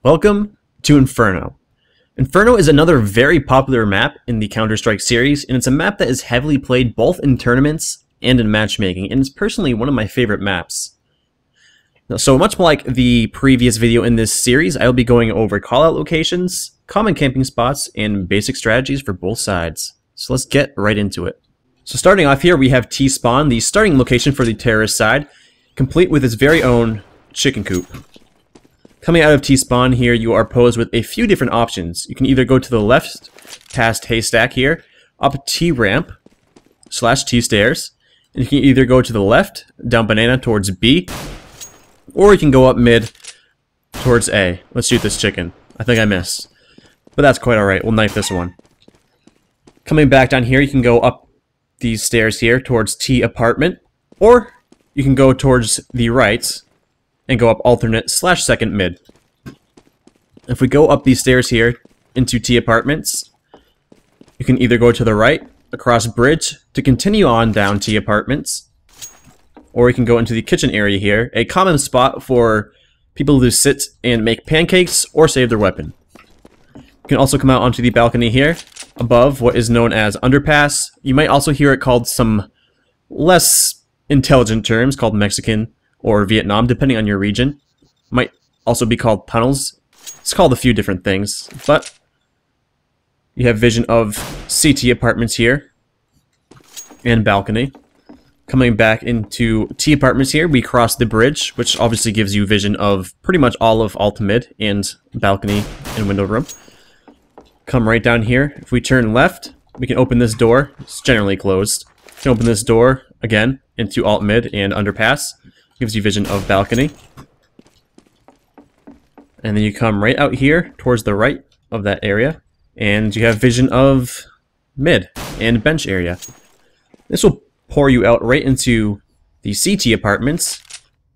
Welcome to Inferno. Inferno is another very popular map in the Counter-Strike series, and it's a map that is heavily played both in tournaments and in matchmaking, and it's personally one of my favorite maps. So much like the previous video in this series, I will be going over callout locations, common camping spots, and basic strategies for both sides. So let's get right into it. So starting off here, we have T-Spawn, the starting location for the terrorist side, complete with its very own chicken coop. Coming out of T-Spawn here, you are posed with a few different options. You can either go to the left, past Haystack here, up T-Ramp, / T-Stairs, and you can either go to the left, down Banana towards B, or you can go up mid towards A. Let's shoot this chicken. I think I missed. But that's quite alright, we'll knife this one. Coming back down here, you can go up these stairs here towards T apartment, or you can go towards the right and go up alternate / second mid. If we go up these stairs here into T apartments, you can either go to the right, across bridge, to continue on down T apartments, or you can go into the kitchen area here, a common spot for people to sit and make pancakes or save their weapon. You can also come out onto the balcony here, above what is known as underpass. You might also hear it called some less intelligent terms called Mexican or Vietnam, depending on your region. Might also be called tunnels. It's called a few different things, but you have vision of CT apartments here and balcony. Coming back into T apartments here, we cross the bridge, which obviously gives you vision of pretty much all of alt mid and balcony and window room. Come right down here. If we turn left, we can open this door. It's generally closed. We can open this door again into alt mid and underpass. Gives you vision of balcony. And then you come right out here towards the right of that area, and you have vision of mid and bench area. This will pour you out right into the CT apartments.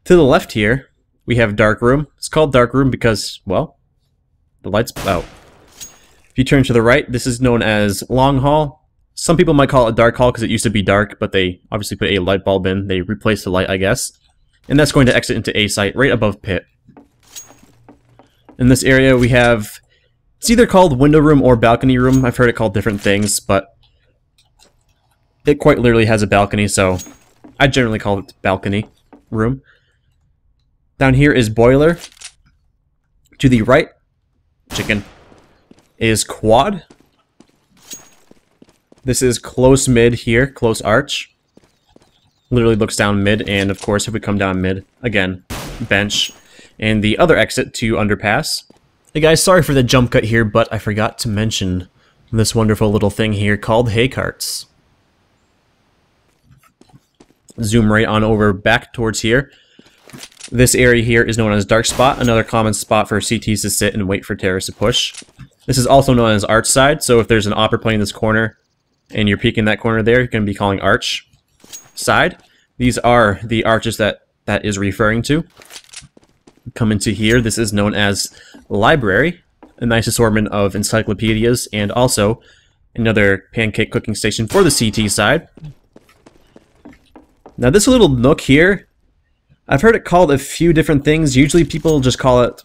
To the left here, we have dark room. It's called dark room because, well, the light's out. If you turn to the right, this is known as long hall. Some people might call it dark hall because it used to be dark, but they obviously put a light bulb in. They replaced the light, I guess. And that's going to exit into A site right above pit. In this area we have, it's either called window room or balcony room. I've heard it called different things, but it quite literally has a balcony, so I generally call it balcony room. Down here is boiler. To the right, chicken, is quad. This is close mid here, close arch. Literally looks down mid, and of course if we come down mid, again, bench, and the other exit to underpass. Hey guys, sorry for the jump cut here, but I forgot to mention this wonderful little thing here called hay carts. Zoom right on over back towards here. This area here is known as dark spot, another common spot for CTs to sit and wait for terrorists to push. This is also known as arch side, so if there's an opper playing this corner and you're peeking that corner there, you're going to be calling arch side. These are the arches that is referring to. Come into here, this is known as library, a nice assortment of encyclopedias, and also another pancake cooking station for the CT side. Now this little nook here, I've heard it called a few different things. Usually people just call it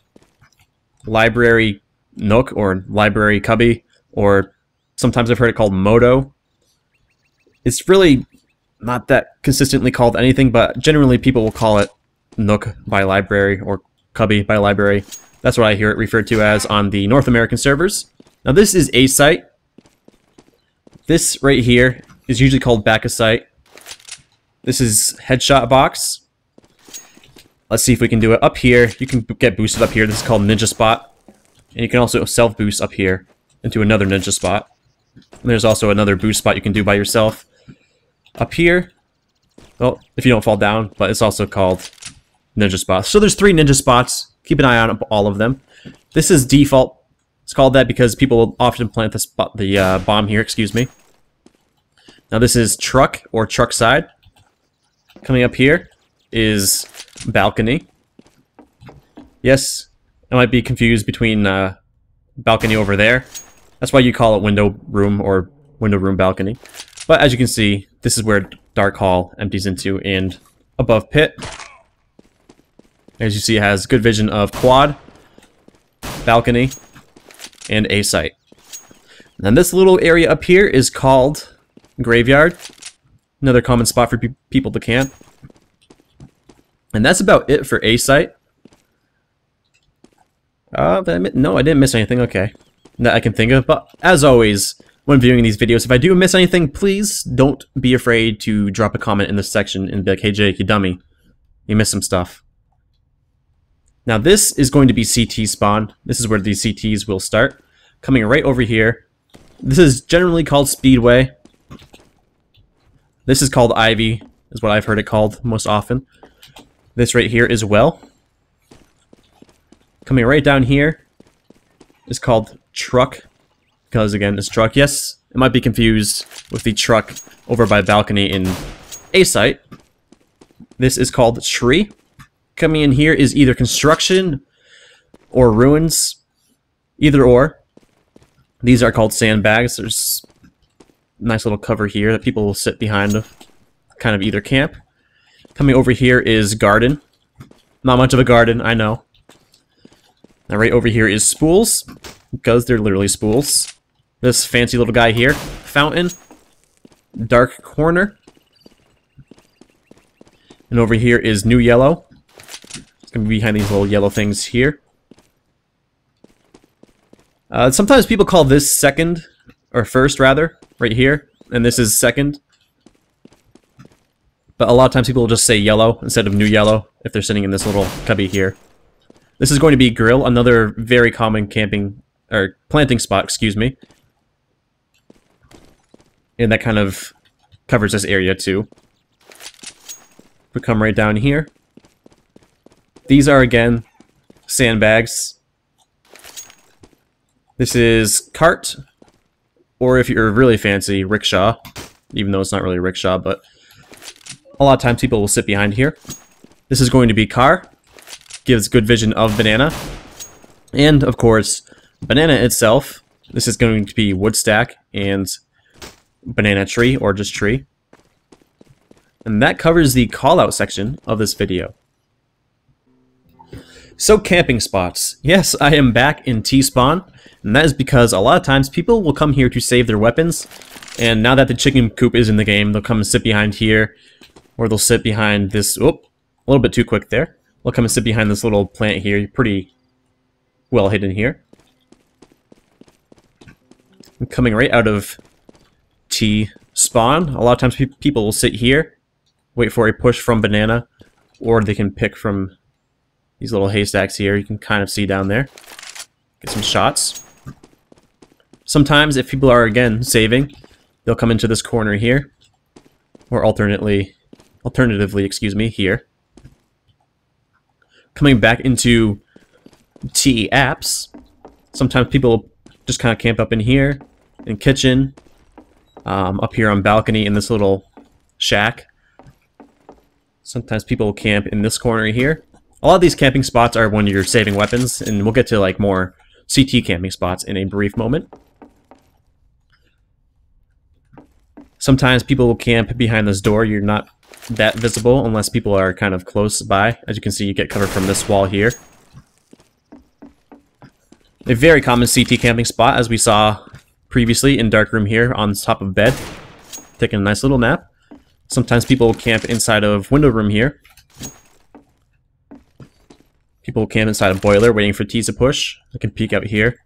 library nook or library cubby, or sometimes I've heard it called moto. It's really not that consistently called anything, but generally people will call it nook by library or cubby by library. That's what I hear it referred to as on the North American servers. Now this is A site. This right here is usually called back a site. This is headshot box. Let's see if we can do it. Up here, you can get boosted up here. This is called ninja spot. And you can also self boost up here into another ninja spot. And there's also another boost spot you can do by yourself. Up here, well, if you don't fall down, but it's also called ninja spots. So there's 3 ninja spots. Keep an eye on all of them. This is default. It's called that because people will often plant the bomb here, excuse me. Now this is truck or truck side. Coming up here is balcony. Yes, I might be confused between balcony over there. That's why you call it window room or window room balcony. But as you can see, this is where dark hall empties into, and above pit, as you see, it has good vision of quad. balcony, and A site. And then this little area up here is called graveyard. Another common spot for people to camp. And that's about it for A site. No, I didn't miss anything. Okay. That I can think of. But as always, when viewing these videos, if I do miss anything, please don't be afraid to drop a comment in this section and be like, hey Jake, you dummy. You missed some stuff. Now this is going to be CT spawn. This is where these CTs will start. Coming right over here. This is generally called Speedway. This is called Ivy, is what I've heard it called most often. This right here is Well. Coming right down here is called Truck, because again, it's Truck. Yes, it might be confused with the truck over by balcony in A site. This is called Tree. Coming in here is either Construction or Ruins, either or. These are called sandbags. There's a nice little cover here that people will sit behind to kind of either camp. Coming over here is Garden. Not much of a garden, I know. Now right over here is Spools, because they're literally spools. This fancy little guy here, Fountain, Dark Corner. And over here is New Yellow. It's going to be behind these little yellow things here. Sometimes people call this second, or first rather, right here, and this is second. But a lot of times people will just say yellow instead of New Yellow if they're sitting in this little cubby here. This is going to be Grill, another very common camping, or planting spot, excuse me. And that kind of covers this area too. We come right down here. These are, again, sandbags. This is Cart, or if you're really fancy, Rickshaw. Even though it's not really a rickshaw, but a lot of times people will sit behind here. This is going to be Car. Gives good vision of Banana. And, of course, Banana itself. This is going to be Wood Stack and Banana Tree, or just Tree. And that covers the call-out section of this video. So, camping spots. Yes, I am back in T-Spawn, and that is because a lot of times people will come here to save their weapons, and now that the chicken coop is in the game, they'll come and sit behind here, or they'll sit behind this, oh, a little bit too quick there. They'll come and sit behind this little plant here, pretty well hidden here. And coming right out of T-Spawn, a lot of times people will sit here, wait for a push from Banana, or they can pick from these little haystacks here. You can kind of see down there. Get some shots. Sometimes, if people are, again, saving, they'll come into this corner here. Or alternatively, excuse me, here. Coming back into T-Apps, sometimes people just kind of camp up in here, in kitchen, up here on balcony in this little shack. Sometimes people will camp in this corner here. A lot of these camping spots are when you're saving weapons, and we'll get to like more CT camping spots in a brief moment. Sometimes people will camp behind this door. You're not that visible unless people are kind of close by. As you can see, you get covered from this wall here. A very common CT camping spot, as we saw previously in Dark Room here on top of bed. Taking a nice little nap. Sometimes people will camp inside of Window Room here. People will camp inside a boiler waiting for T's to push. I can peek out here.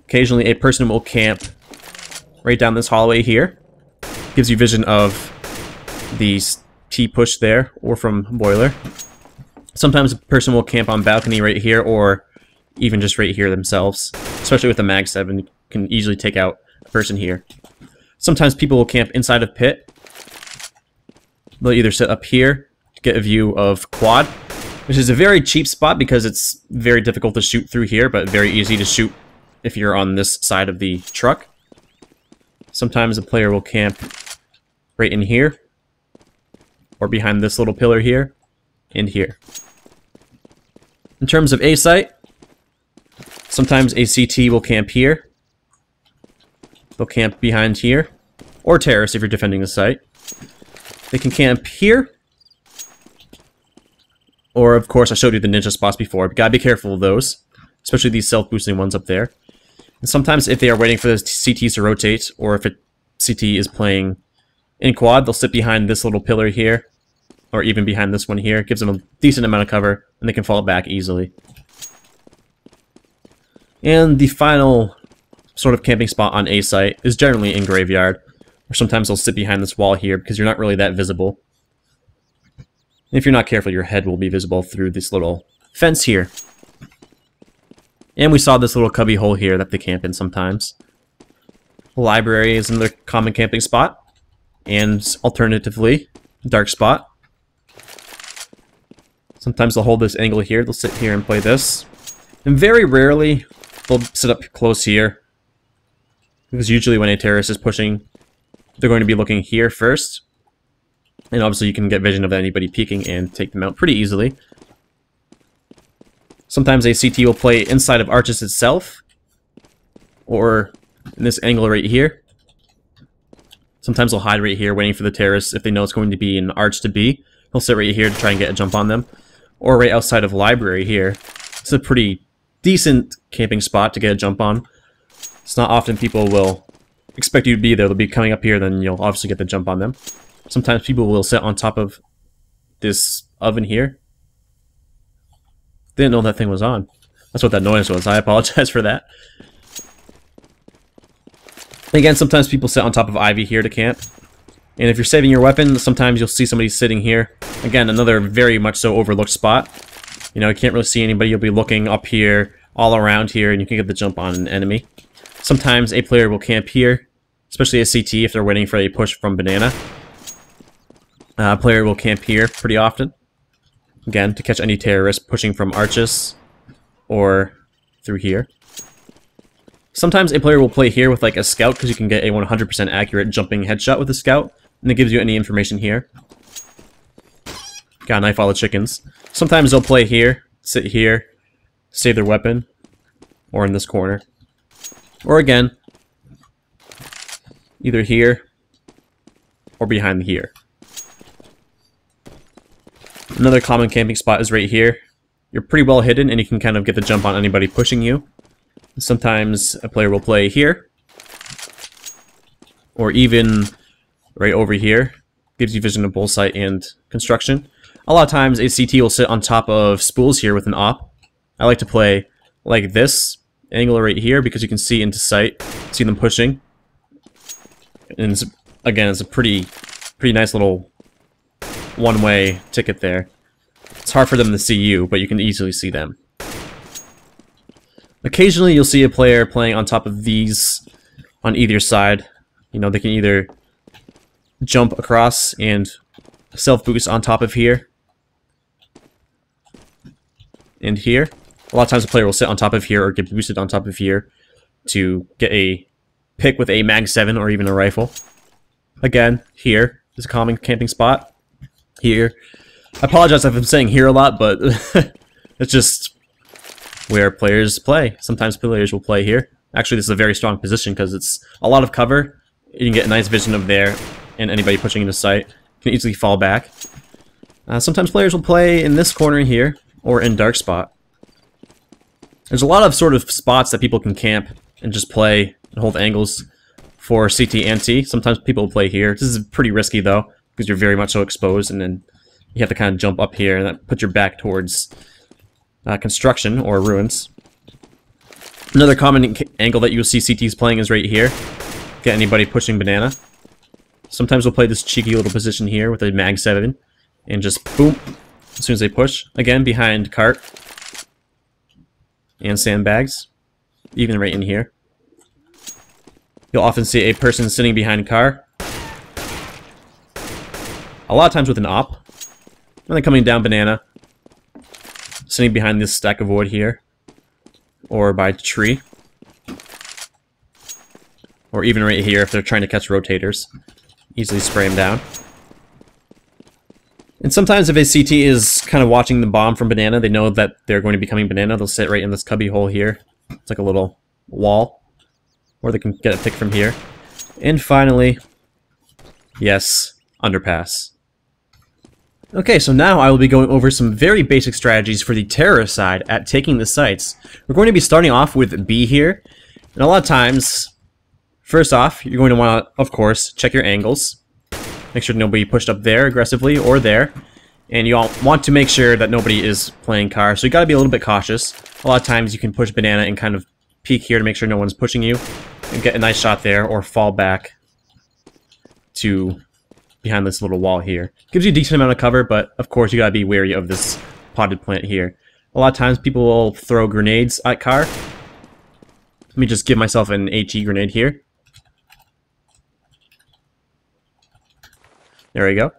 Occasionally a person will camp right down this hallway here. Gives you vision of the T push there, or from boiler. Sometimes a person will camp on balcony right here, or even just right here themselves. Especially with the Mag 7, you can easily take out a person here. Sometimes people will camp inside of pit. They'll either sit up here to get a view of quad, which is a very cheap spot because it's very difficult to shoot through here, but very easy to shoot if you're on this side of the truck. Sometimes a player will camp right in here, or behind this little pillar here, and here. In terms of A site, sometimes a CT will camp here. They'll camp behind here, or terrace if you're defending the site. They can camp here, Or, of course, I showed you the ninja spots before, but gotta be careful of those. Especially these self-boosting ones up there. And sometimes if they are waiting for the CTs to rotate, or if a CT is playing in quad, they'll sit behind this little pillar here, or even behind this one here. It gives them a decent amount of cover, and they can fall back easily. And the final sort of camping spot on a site is generally in graveyard, or sometimes they'll sit behind this wall here because you're not really that visible. And if you're not careful, your head will be visible through this little fence here. And we saw this little cubby hole here that they camp in sometimes. Library is another common camping spot. And alternatively, dark spot. Sometimes they'll hold this angle here. They'll sit here and play this. And very rarely, they'll sit up close here. Because usually when a terrorist is pushing, they're going to be looking here first. And obviously you can get vision of anybody peeking and take them out pretty easily. Sometimes a CT will play inside of arches itself. Or in this angle right here. Sometimes they'll hide right here waiting for the terrorists if they know it's going to be an arch to be. They'll sit right here to try and get a jump on them. Or right outside of library here. It's a pretty decent camping spot to get a jump on. It's not often people will expect you to be there. They'll be coming up here, then you'll obviously get the jump on them. Sometimes people will sit on top of this oven here. Didn't know that thing was on. That's what that noise was. I apologize for that. Again, sometimes people sit on top of ivy here to camp. And if you're saving your weapon, sometimes you'll see somebody sitting here. Again, another very much so overlooked spot. You know, you can't really see anybody. You'll be looking up here, all around here, and you can get the jump on an enemy. Sometimes a player will camp here, especially a CT if they're waiting for a push from banana. A player will camp here pretty often. Again, to catch any terrorist pushing from arches or through here. Sometimes a player will play here with like a scout because you can get a 100% accurate jumping headshot with a scout. And it gives you any information here. Gotta knife all the chickens. Sometimes they'll play here, sit here, save their weapon, or in this corner. Or again, either here or behind here. Another common camping spot is right here. You're pretty well hidden and you can kind of get the jump on anybody pushing you. Sometimes a player will play here. Or even right over here. Gives you vision of bullseye and construction. A lot of times a CT will sit on top of spools here with an op. I like to play like this angle right here because you can see into sight, see them pushing. And it's, again, it's a pretty nice little one-way ticket there. It's hard for them to see you, but you can easily see them. Occasionally you'll see a player playing on top of these on either side. You know, they can either jump across and self-boost on top of here and here. A lot of times a player will sit on top of here or get boosted on top of here to get a pick with a Mag 7 or even a rifle. Again, here is a common camping spot. Here. I apologize if I'm saying here a lot, but it's just where players play. Sometimes players will play here. Actually, this is a very strong position because it's a lot of cover. You can get a nice vision of there, and anybody pushing into sight can easily fall back. Sometimes players will play in this corner here, or in dark spot. There's a lot of sort of spots that people can camp and just play and hold angles for CT and T. Sometimes people will play here. This is pretty risky though, because you're very much so exposed, and then you have to kind of jump up here and that puts your back towards construction or ruins. Another common angle that you'll see CTs playing is right here. Get anybody pushing banana. Sometimes we'll play this cheeky little position here with a Mag 7 and just boom as soon as they push. Again, behind cart and sandbags, even right in here. You'll often see a person sitting behind a car. A lot of times with an op. And then coming down banana. Sitting behind this stack of wood here. Or by a tree. Or even right here if they're trying to catch rotators. Easily spray them down. And sometimes if a CT is kind of watching the bomb from banana, they know that they're going to be coming banana, they'll sit right in this cubby hole here. It's like a little wall. Or they can get a pick from here. And finally, yes, underpass. Okay, so now I will be going over some very basic strategies for the terrorist side at taking the sites. We're going to be starting off with B here, and a lot of times, first off, you're going to want to, of course, check your angles. Make sure nobody pushed up there aggressively or there, and you all want to make sure that nobody is playing car, so you got to be a little bit cautious. A lot of times you can push banana and kind of peek here to make sure no one's pushing you, and get a nice shot there, or fall back to behind this little wall here. Gives you a decent amount of cover, but of course you gotta be wary of this potted plant here. A lot of times people will throw grenades at car. Let me just give myself an HE grenade here. There we go.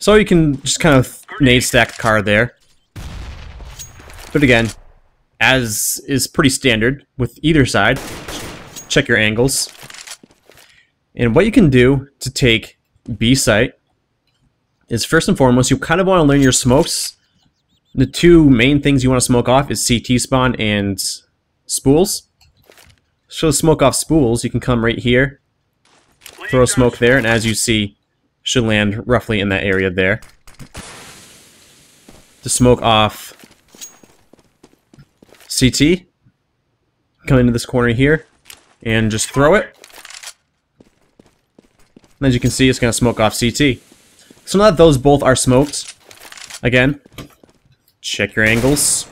So you can just kind of nade stack car there. But again, as is pretty standard with either side, check your angles. And what you can do to take B site is, first and foremost, you kind of want to learn your smokes. The two main things you want to smoke off is CT spawn and spools. So to smoke off spools, you can come right here, throw a smoke there, and as you see, should land roughly in that area there. To smoke off CT, come into this corner here, and just throw it. And as you can see, it's going to smoke off CT. So now that those both are smoked, again, check your angles.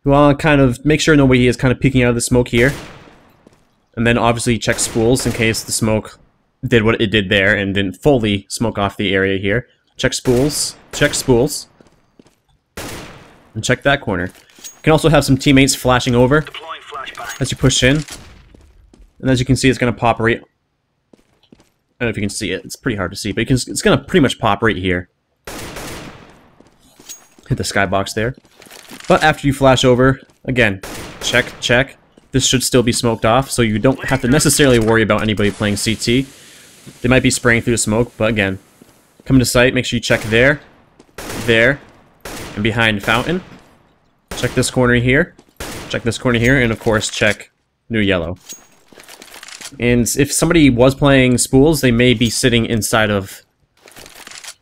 You want to kind of make sure nobody is kind of peeking out of the smoke here. And then obviously check spools in case the smoke did what it did there and didn't fully smoke off the area here. Check spools. Check spools. And check that corner. You can also have some teammates flashing over as you push in. And as you can see, it's going to pop right... I don't know if you can see it. It's pretty hard to see, but it's going to pretty much pop right here. Hit the skybox there. But after you flash over, again, check, check. This should still be smoked off, so you don't have to necessarily worry about anybody playing CT. They might be spraying through the smoke, but again, come to site, make sure you check there, there, and behind fountain. Check this corner here, and of course check new yellow. And if somebody was playing spools, they may be sitting inside of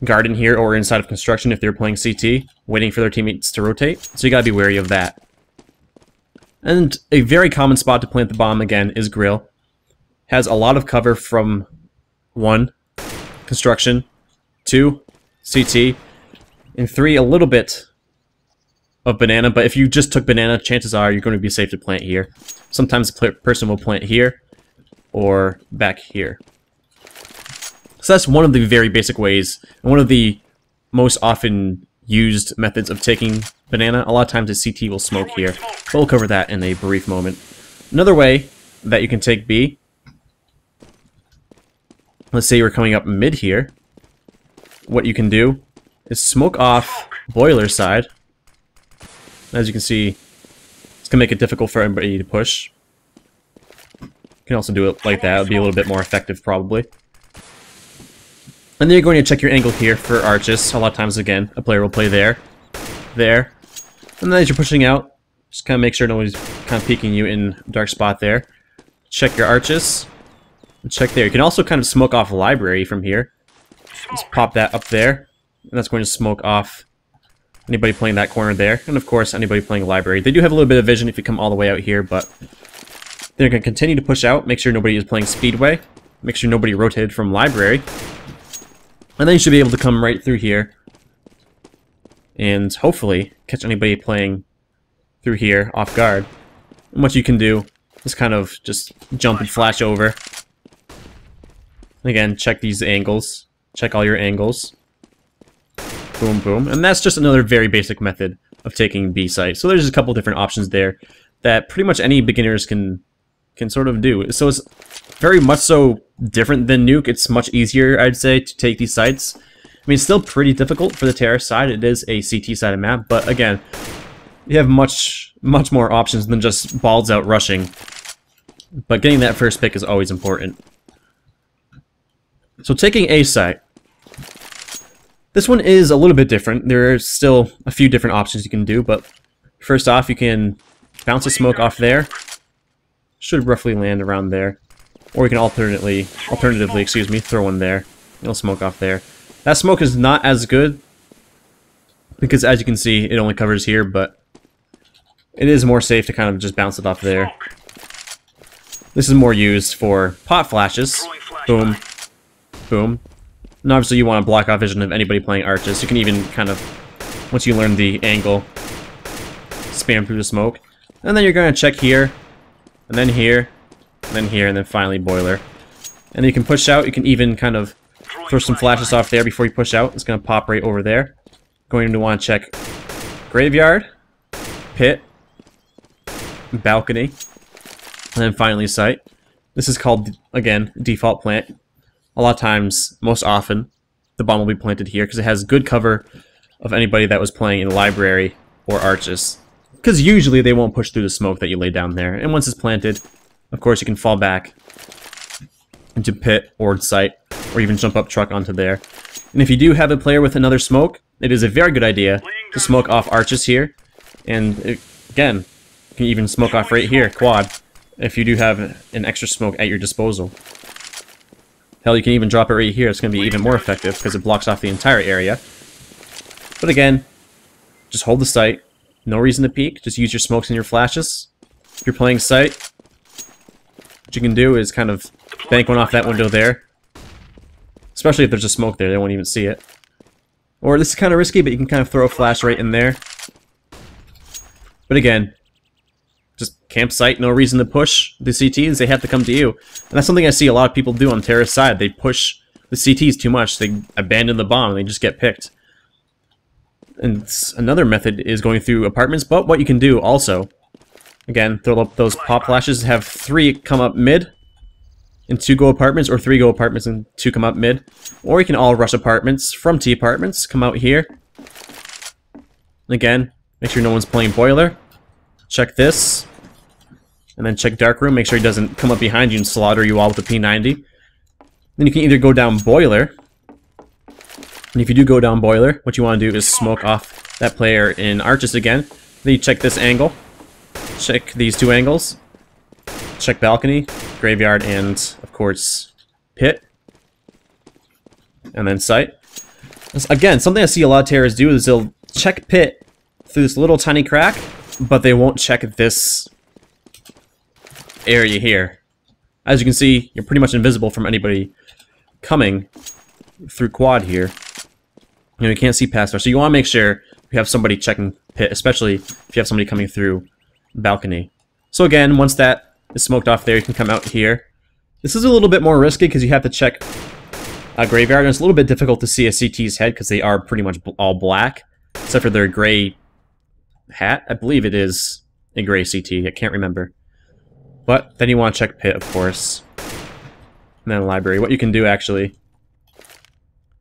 garden here or inside of construction if they're playing CT, waiting for their teammates to rotate. So you gotta be wary of that. And a very common spot to plant the bomb, again, is grill. Has a lot of cover from 1, construction, 2, CT, and 3, a little bit of banana, but if you just took banana, chances are you're going to be safe to plant here. Sometimes the person will plant here, or back here. So that's one of the very basic ways, and one of the most often used methods of taking banana. A lot of times the CT will smoke here, but we'll cover that in a brief moment. Another way that you can take B, let's say you're coming up mid here, what you can do is smoke off boiler side. As you can see, it's going to make it difficult for everybody to push. You can also do it like that. It would be a little bit more effective, probably. And then you're going to check your angle here for arches. A lot of times, again, a player will play there, there. And then as you're pushing out, just kind of make sure nobody's kind of peeking you in a dark spot there. Check your arches. And check there. You can also kind of smoke off library from here. Just pop that up there. And that's going to smoke off anybody playing that corner there. And of course, anybody playing library. They do have a little bit of vision if you come all the way out here, but they're going to continue to push out. Make sure nobody is playing speedway. Make sure nobody rotated from library. And then you should be able to come right through here. And hopefully catch anybody playing through here off guard. And what you can do is kind of just jump and flash over. Again, check these angles. Check all your angles. Boom, boom. And that's just another very basic method of taking B site. So there's a couple different options there that pretty much any beginners can sort of do. So it's very much so different than Nuke. It's much easier, I'd say, to take these sites. I mean, it's still pretty difficult for the terrorist side. It is a CT-sided map, but again, you have much more options than just balls out rushing. But getting that first pick is always important. So taking A site. This one is a little bit different. There are still a few different options you can do, but first off, you can bounce a smoke off there. Should roughly land around there. Or you can alternatively, throw one there. It'll smoke off there. That smoke is not as good because, as you can see, it only covers here, but it is more safe to kind of just bounce it off there. This is more used for pot flashes. Boom. Boom. And obviously you want to block off vision of anybody playing arches. You can even kind of, once you learn the angle, spam through the smoke. And then you're going to check here, and then here, and then here, and then finally boiler. And then you can push out. You can even kind of throw some flashes off there before you push out. It's going to pop right over there. Going to want to check graveyard, pit, balcony, and then finally site. This is called, again, default plant. A lot of times, most often, the bomb will be planted here because it has good cover of anybody that was playing in the library or arches. Because usually they won't push through the smoke that you lay down there. And once it's planted, of course you can fall back into pit or site, or even jump up truck onto there. And if you do have a player with another smoke, it is a very good idea to smoke off arches here. And again, you can even smoke off right here, quad, if you do have an extra smoke at your disposal. Hell, you can even drop it right here. It's going to be even more effective because it blocks off the entire area. But again, just hold the site. No reason to peek. Just use your smokes and your flashes. If you're playing site, what you can do is kind of bank one off that window there. Especially if there's a smoke there, they won't even see it. Or this is kind of risky, but you can kind of throw a flash right in there. But again, just campsite, no reason to push the CTs, they have to come to you. And that's something I see a lot of people do on terrace side. They push the CTs too much, they abandon the bomb, and they just get picked. And another method is going through apartments, but what you can do also, again, throw up those pop flashes, have 3 come up mid, and 2 go apartments, or 3 go apartments and 2 come up mid. Or you can all rush apartments from T apartments, come out here. And again, make sure no one's playing boiler. Check this. And then check dark room, make sure he doesn't come up behind you and slaughter you all with a P90. Then you can either go down boiler. And if you do go down boiler, what you want to do is smoke off that player in arches again. Then you check this angle. Check these 2 angles. Check balcony, graveyard, and of course pit. And then site. Again, something I see a lot of terrorists do is they'll check pit through this little tiny crack, but they won't check this area here. As you can see, you're pretty much invisible from anybody coming through quad here. You know, you can't see past there, so you want to make sure you have somebody checking pit, especially if you have somebody coming through balcony. So again, once that is smoked off there, you can come out here. This is a little bit more risky because you have to check a graveyard, and it's a little bit difficult to see a CT's head because they are pretty much all black, except for their gray hat. I believe it is a gray CT, I can't remember. But then you want to check pit, of course. And then library. What you can do, actually,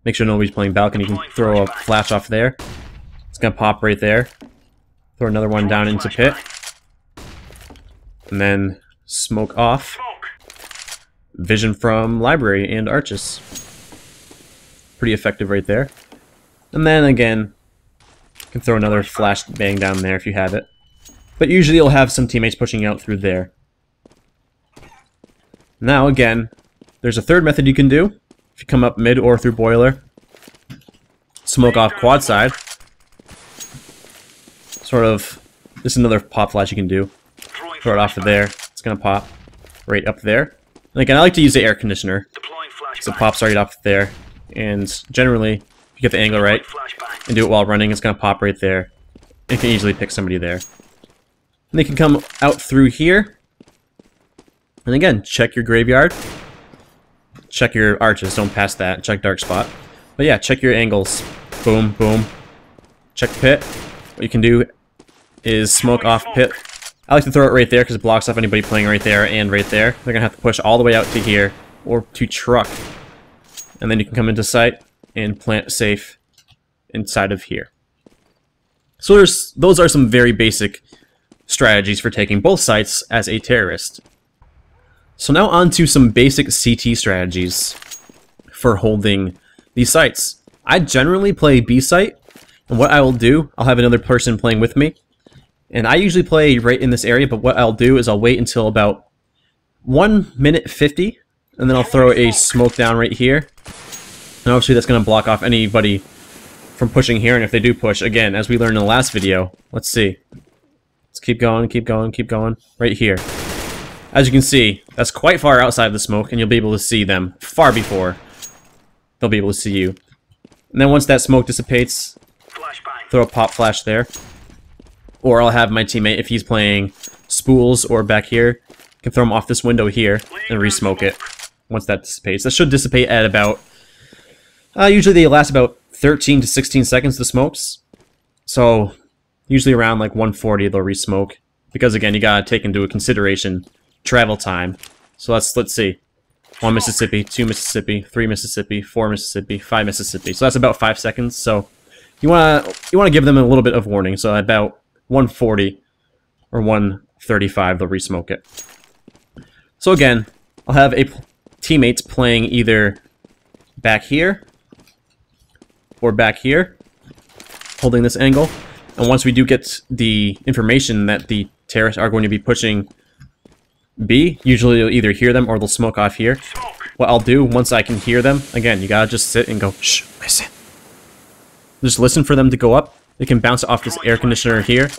make sure nobody's playing balcony. You can throw a flash off there. It's going to pop right there. Throw another one down into pit. And then smoke off. Vision from library and arches. Pretty effective right there. And then again, you can throw another flash bang down there if you have it. But usually you'll have some teammates pushing out through there. Now again, there's a third method you can do. If you come up mid or through boiler, smoke off quad side. Sort of, this is another pop flash you can do. Throw it off of there. It's gonna pop right up there. And again, I like to use the air conditioner. So it pops right up there. And generally, if you get the angle right and do it while running, it's gonna pop right there. You can easily pick somebody there. And they can come out through here. And again, check your graveyard. Check your arches, don't pass that. Check dark spot. But yeah, check your angles. Boom, boom. Check pit. What you can do is smoke off pit. I like to throw it right there because it blocks off anybody playing right there and right there. They're going to have to push all the way out to here or to truck. And then you can come into site and plant safe inside of here. So those are some very basic strategies for taking both sites as a terrorist. So now on to some basic CT strategies for holding these sites. I generally play B site, and what I will do, I'll have another person playing with me, and I usually play right in this area, but what I'll do is I'll wait until about 1 minute 50, and then I'll throw a smoke down right here, And obviously that's going to block off anybody from pushing here, and if they do push, again, as we learned in the last video, let's see. Let's keep going, keep going, keep going. Right here. As you can see, that's quite far outside of the smoke, and you'll be able to see them far before they'll be able to see you. And then once that smoke dissipates, throw a pop flash there. Or I'll have my teammate, if he's playing spools or back here, can throw them off this window here and re-smoke it once that dissipates. That should dissipate at about... usually they last about 13 to 16 seconds, the smokes. So, usually around like 140 they'll re-smoke. Because again, you gotta take into consideration travel time. So let's see. 1 Mississippi, 2 Mississippi, 3 Mississippi, 4 Mississippi, 5 Mississippi. So that's about 5 seconds. So you wanna give them a little bit of warning. So about 140 or 135 they'll re-smoke it. So again, I'll have teammates playing either back here or back here, holding this angle. And once we do get the information that the terrorists are going to be pushing B, usually you'll either hear them or they'll smoke off here. What I'll do, once I can hear them, again, you gotta just sit and go, shh, listen. Just listen for them to go up. They can bounce off this air conditioner here.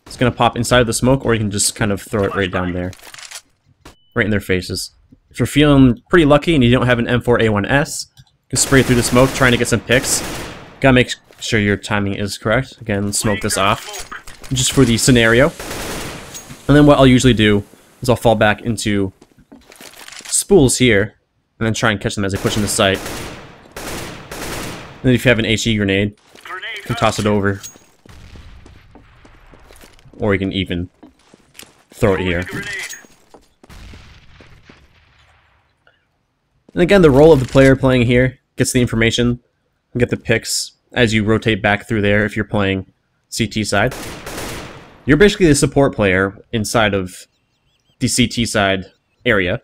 It's gonna pop inside of the smoke, or you can just kind of throw it right down there. Right in their faces. If you're feeling pretty lucky and you don't have an M4A1S, you can spray through the smoke trying to get some picks. Gotta make sure your timing is correct. Again, smoke this off. Just for the scenario. And then what I'll usually do is I'll fall back into spools here, and then try and catch them as they push into sight. And then if you have an HE grenade, you can toss it over. Or you can even throw it here. And again, the role of the player playing here gets the information, get the picks as you rotate back through there if you're playing CT side. You're basically the support player inside of the CT side area.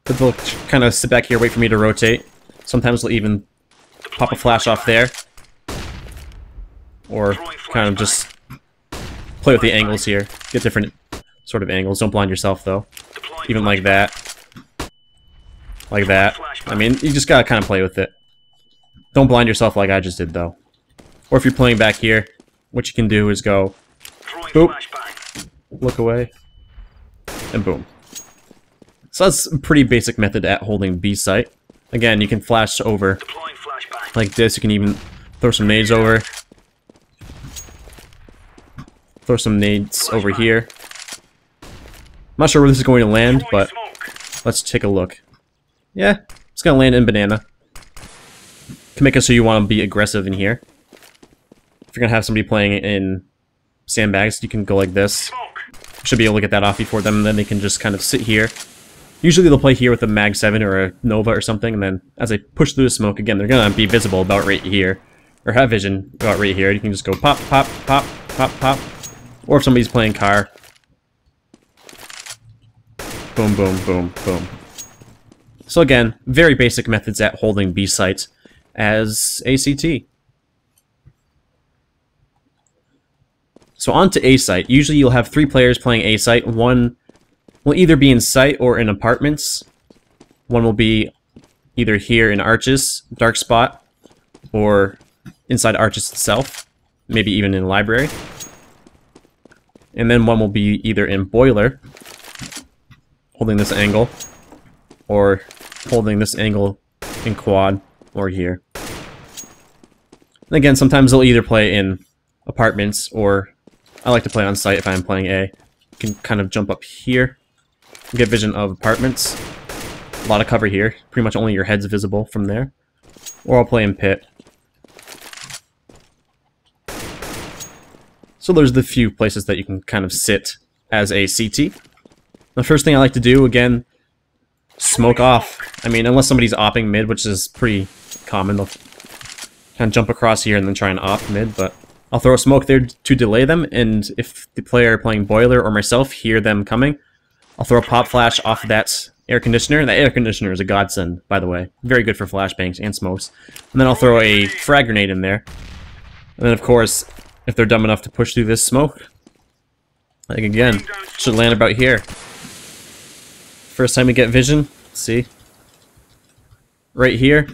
But they'll kind of sit back here, wait for me to rotate. Sometimes they'll even pop a flash off there. Or kind of just play with the angles here. Get different sort of angles. Don't blind yourself though. Even like that. Like that. I mean, you just gotta kind of play with it. Don't blind yourself like I just did though. Or if you're playing back here, what you can do is go boop, look away, and boom. So that's a pretty basic method at holding B site. Again, you can flash over like this. You can even throw some nades over. Throw some nades over here. I'm not sure where this is going to land, but let's take a look. Yeah, it's going to land in banana. Can make it so you want to be aggressive in here. If you're going to have somebody playing in sandbags, you can go like this. You should be able to get that off before them, and then they can just kind of sit here. Usually they'll play here with a Mag 7 or a Nova or something, and then as they push through the smoke, again, they're going to be visible about right here. Or have vision about right here. You can just go pop, pop, pop, pop, pop. Or if somebody's playing car. Boom, boom, boom, boom. So again, very basic methods at holding B sites as ACT. So on to A site. Usually you'll have 3 players playing A site. One will either be in site or in apartments. One will be either here in Arches, dark spot, or inside Arches itself. Maybe even in library. And then one will be either in boiler, holding this angle, or holding this angle in quad, or here. And again, sometimes they'll either play in apartments, or I like to play on site if I'm playing A. You can kind of jump up here, get vision of apartments. A lot of cover here, pretty much only your head's visible from there. Or I'll play in pit. So there's the few places that you can kind of sit as a CT. The first thing I like to do, again, smoke off. I mean, unless somebody's opping mid, which is pretty common, they'll kind of jump across here and then try and op mid, but I'll throw a smoke there to delay them, and if the player playing boiler or myself hear them coming, I'll throw a pop flash off that air conditioner. That air conditioner is a godsend, by the way. Very good for flashbangs and smokes. And then I'll throw a frag grenade in there. And then, of course, if they're dumb enough to push through this smoke, like again, should land about here. First time we get vision, see? Right here.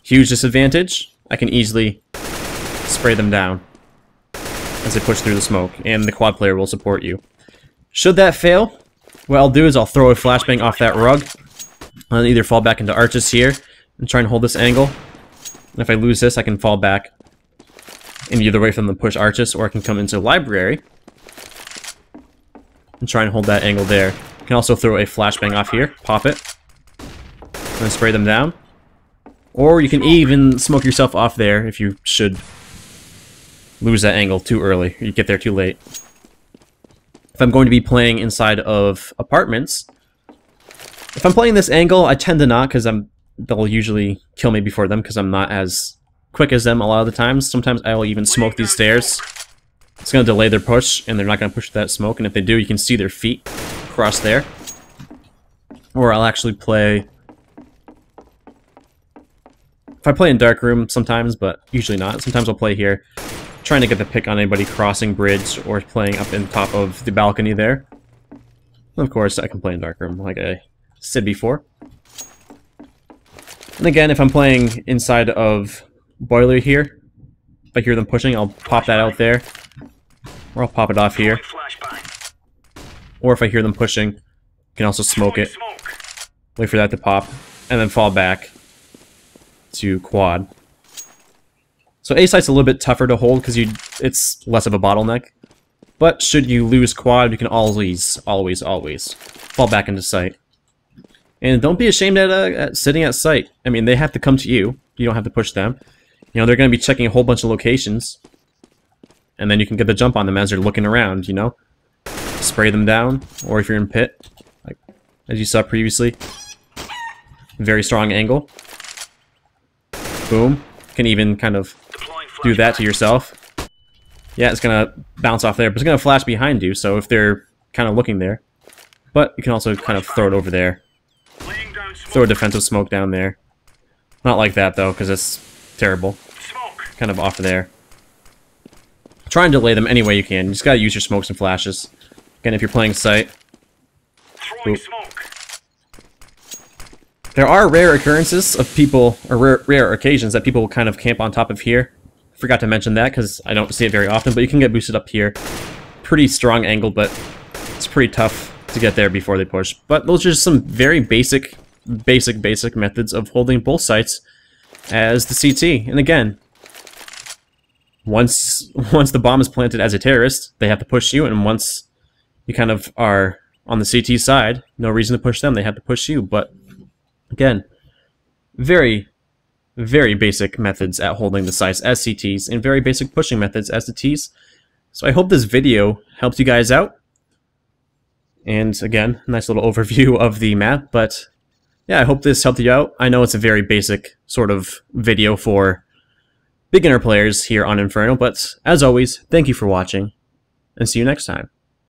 Huge disadvantage. I can easily spray them down as they push through the smoke, and the quad player will support you. Should that fail, what I'll do is I'll throw a flashbang off that rug. I'll either fall back into arches here and try and hold this angle. And if I lose this, I can fall back and either way from them push arches, or I can come into library and try and hold that angle there. You can also throw a flashbang off here, pop it, and then spray them down. Or you can even smoke yourself off there if you should lose that angle too early, or you get there too late. If I'm going to be playing inside of apartments, if I'm playing this angle, I tend to not, because they'll usually kill me before them, because I'm not as quick as them a lot of the times. Sometimes I will even smoke these stairs. It's going to delay their push, and they're not going to push that smoke, and if they do, you can see their feet cross there. Or I'll actually play... If I play in dark room sometimes, but usually not. Sometimes I'll play here, trying to get the pick on anybody crossing bridge or playing up in top of the balcony there. And of course, I can play in dark room, like I said before. And again, if I'm playing inside of boiler here, if I hear them pushing, I'll pop that out there. Or I'll pop it off here. Or if I hear them pushing, I can also smoke it. Wait for that to pop, and then fall back to quad. So A site's a little bit tougher to hold because it's less of a bottleneck. But should you lose quad, you can always fall back into site. And don't be ashamed at sitting at site. I mean, they have to come to you. You don't have to push them. You know, they're going to be checking a whole bunch of locations. And then you can get the jump on them as they're looking around, you know? Spray them down. Or if you're in pit, like as you saw previously. Very strong angle. Boom. Can even kind of do that to yourself. Yeah, it's going to bounce off there, but it's going to flash behind you, so if they're kind of looking there. But you can also kind of throw it over there. Throw a defensive smoke down there. Not like that, though, because it's terrible. Kind of off there. Try and delay them any way you can. You just got to use your smokes and flashes. Again, if you're playing sight. Oop. There are rare occurrences of people, or rare occasions that people will kind of camp on top of here. Forgot to mention that because I don't see it very often, but you can get boosted up here. Pretty strong angle, but it's pretty tough to get there before they push. But those are just some very basic methods of holding both sites as the CT. And again, once the bomb is planted as a terrorist, they have to push you, and once you kind of are on the CT side, no reason to push them, they have to push you. But again, very basic methods at holding the sites as CTs, and very basic pushing methods as the Ts. So I hope this video helped you guys out. And again, nice little overview of the map, but yeah, I hope this helped you out. I know it's a very basic sort of video for beginner players here on Inferno, but as always, thank you for watching, and see you next time.